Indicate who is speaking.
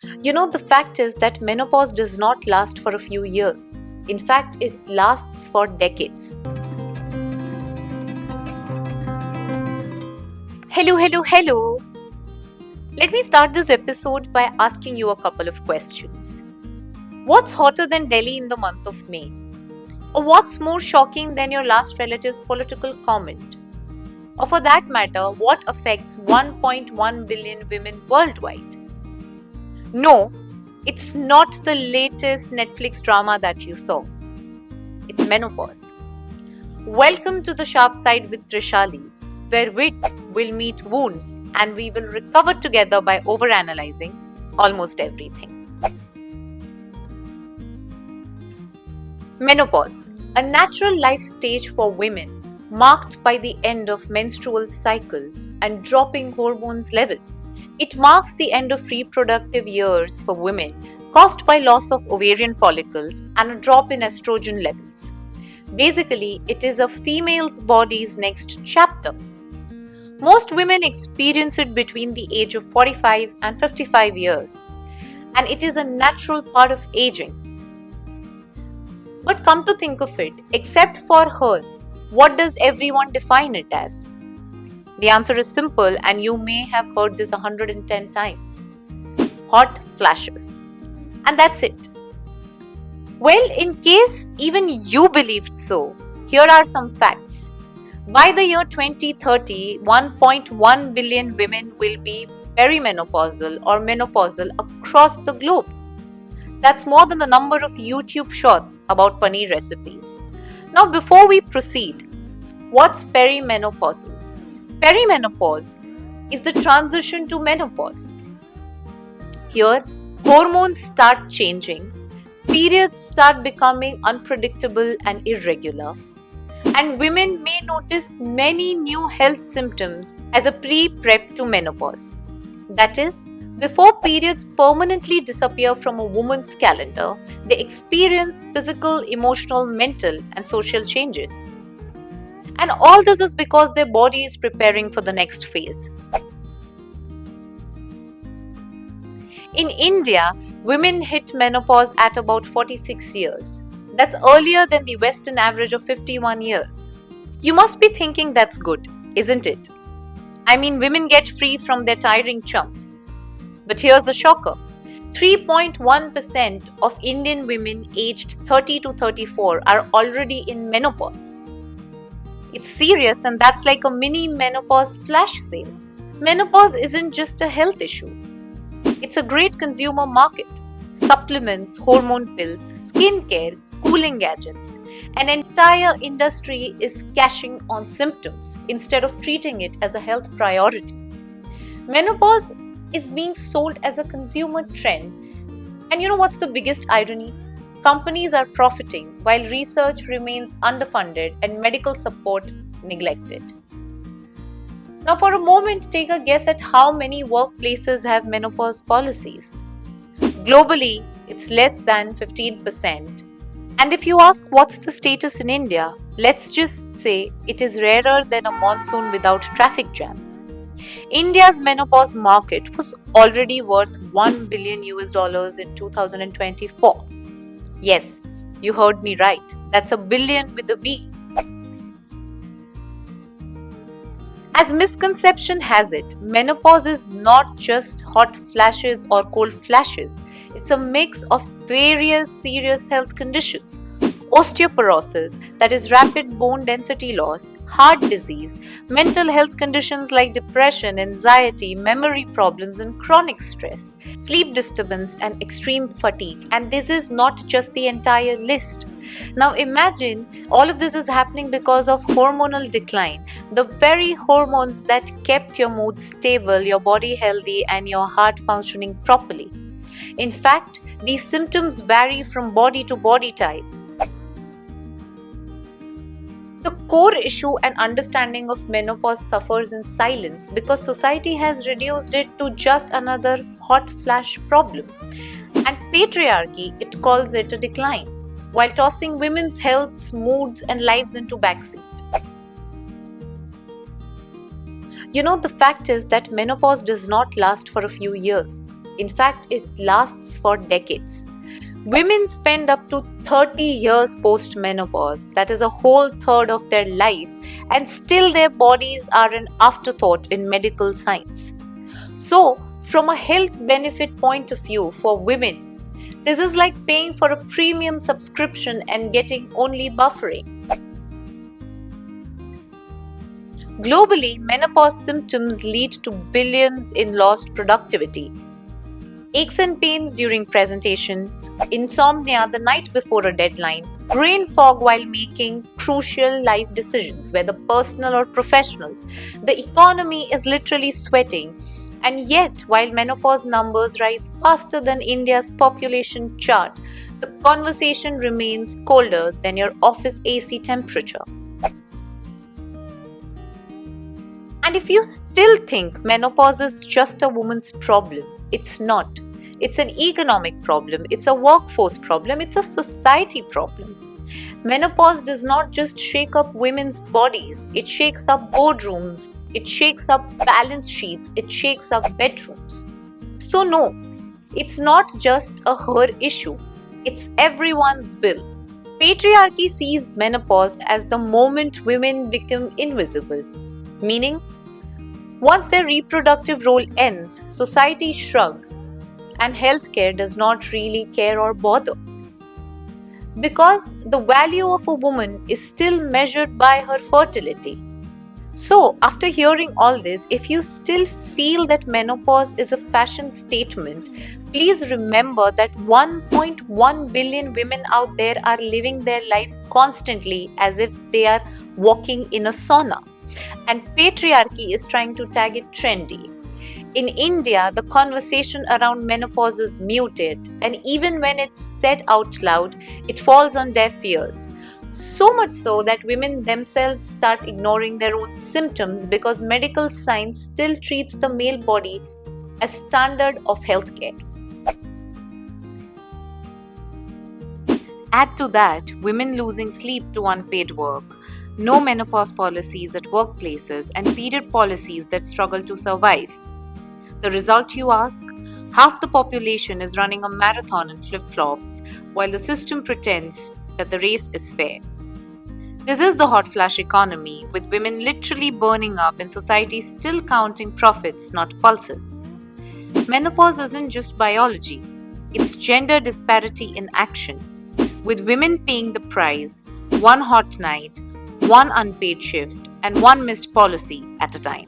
Speaker 1: The fact is that menopause does not last for a few years. In fact, it lasts for decades. Hello. Let me start this episode by asking you a couple of questions. What's hotter than Delhi in the month of May? Or what's more shocking than your last relative's political comment? Or for that matter, what affects 1.1 billion women worldwide? No, it's not the latest Netflix drama that you saw. It's menopause. Welcome to the Sharp Side with Trishali, where wit will meet wounds and we will recover together by overanalyzing almost everything. Menopause, a natural life stage for women marked by the end of menstrual cycles and dropping hormones level. It marks the end of reproductive years for women caused by loss of ovarian follicles and a drop in estrogen levels. Basically, it is a female's body's next chapter. Most women experience it between the age of 45 and 55 years, and it is a natural part of aging. But come to think of it, except for her, what does everyone define it as? The answer is simple, and you may have heard this 110 times. Hot flashes. And that's it. Well, in case even you believed so, here are some facts. By the year 2030, 1.1 billion women will be perimenopausal or menopausal across the globe. That's more than the number of YouTube shorts about paneer recipes. Now, before we proceed, what's perimenopausal? Perimenopause is the transition to menopause. Here, hormones start changing, periods start becoming unpredictable and irregular, and women may notice many new health symptoms as a pre-prep to menopause. That is, before periods permanently disappear from a woman's calendar, they experience physical, emotional, mental, and social changes. And all this is because their body is preparing for the next phase. In India, women hit menopause at about 46 years. That's earlier than the Western average of 51 years. You must be thinking that's good, isn't it? I mean, women get free from their tiring chumps. But here's the shocker. 3.1% of Indian women aged 30 to 34 are already in menopause. It's serious, and that's like a mini menopause flash sale. Menopause isn't just a health issue. It's a great consumer market. Supplements, hormone pills, skincare, cooling gadgets. An entire industry is cashing on symptoms instead of treating it as a health priority. Menopause is being sold as a consumer trend. And you know what's the biggest irony? Companies are profiting while research remains underfunded and medical support neglected. Now, for a moment, take a guess at how many workplaces have menopause policies. Globally, it's less than 15%. And if you ask what's the status in India, let's just say it is rarer than a monsoon without traffic jam. India's menopause market was already worth $1 billion in 2024. Yes, you heard me right. That's a billion with a B. As misconception has it, menopause is not just hot flashes or cold flashes. It's a mix of various serious health conditions. Osteoporosis, that is rapid bone density loss, heart disease, mental health conditions like depression, anxiety, memory problems, and chronic stress, sleep disturbance, and extreme fatigue. And this is not just the entire list. Now imagine all of this is happening because of hormonal decline, the very hormones that kept your mood stable, your body healthy, and your heart functioning properly. In fact, these symptoms vary from body to body type. The core issue and understanding of menopause suffers in silence because society has reduced it to just another hot flash problem. And patriarchy, it calls it a decline, while tossing women's healths, moods, and lives into backseat. The fact is that menopause does not last for a few years. In fact, it lasts for decades. Women spend up to 30 years post-menopause, that is a whole third of their life, and still their bodies are an afterthought in medical science. So, from a health benefit point of view for women, this is like paying for a premium subscription and getting only buffering. Globally, menopause symptoms lead to billions in lost productivity. Aches and pains during presentations, insomnia the night before a deadline, brain fog while making crucial life decisions, whether personal or professional. The economy is literally sweating. And yet, while menopause numbers rise faster than India's population chart, the conversation remains colder than your office AC temperature. And if you still think menopause is just a woman's problem, it's not. It's an economic problem, it's a workforce problem, it's a society problem. Menopause does not just shake up women's bodies, it shakes up boardrooms, it shakes up balance sheets, it shakes up bedrooms. So, no, it's not just a her issue, it's everyone's bill. Patriarchy sees menopause as the moment women become invisible, meaning, once their reproductive role ends, society shrugs and healthcare does not really care or bother. Because the value of a woman is still measured by her fertility. So, after hearing all this, if you still feel that menopause is a fashion statement, please remember that 1.1 billion women out there are living their life constantly as if they are walking in a sauna. And patriarchy is trying to tag it trendy. In India, the conversation around menopause is muted, and even when it's said out loud, it falls on deaf ears. So much so that women themselves start ignoring their own symptoms because medical science still treats the male body as standard of healthcare. Add to that women losing sleep to unpaid work, no menopause policies at workplaces, and period policies that struggle to survive. The result, you ask? Half the population is running a marathon in flip-flops while the system pretends that the race is fair. This is the hot flash economy, with women literally burning up and society still counting profits, not pulses. Menopause isn't just biology, it's gender disparity in action, with women paying the price, one hot night, one unpaid shift, and one missed policy at a time.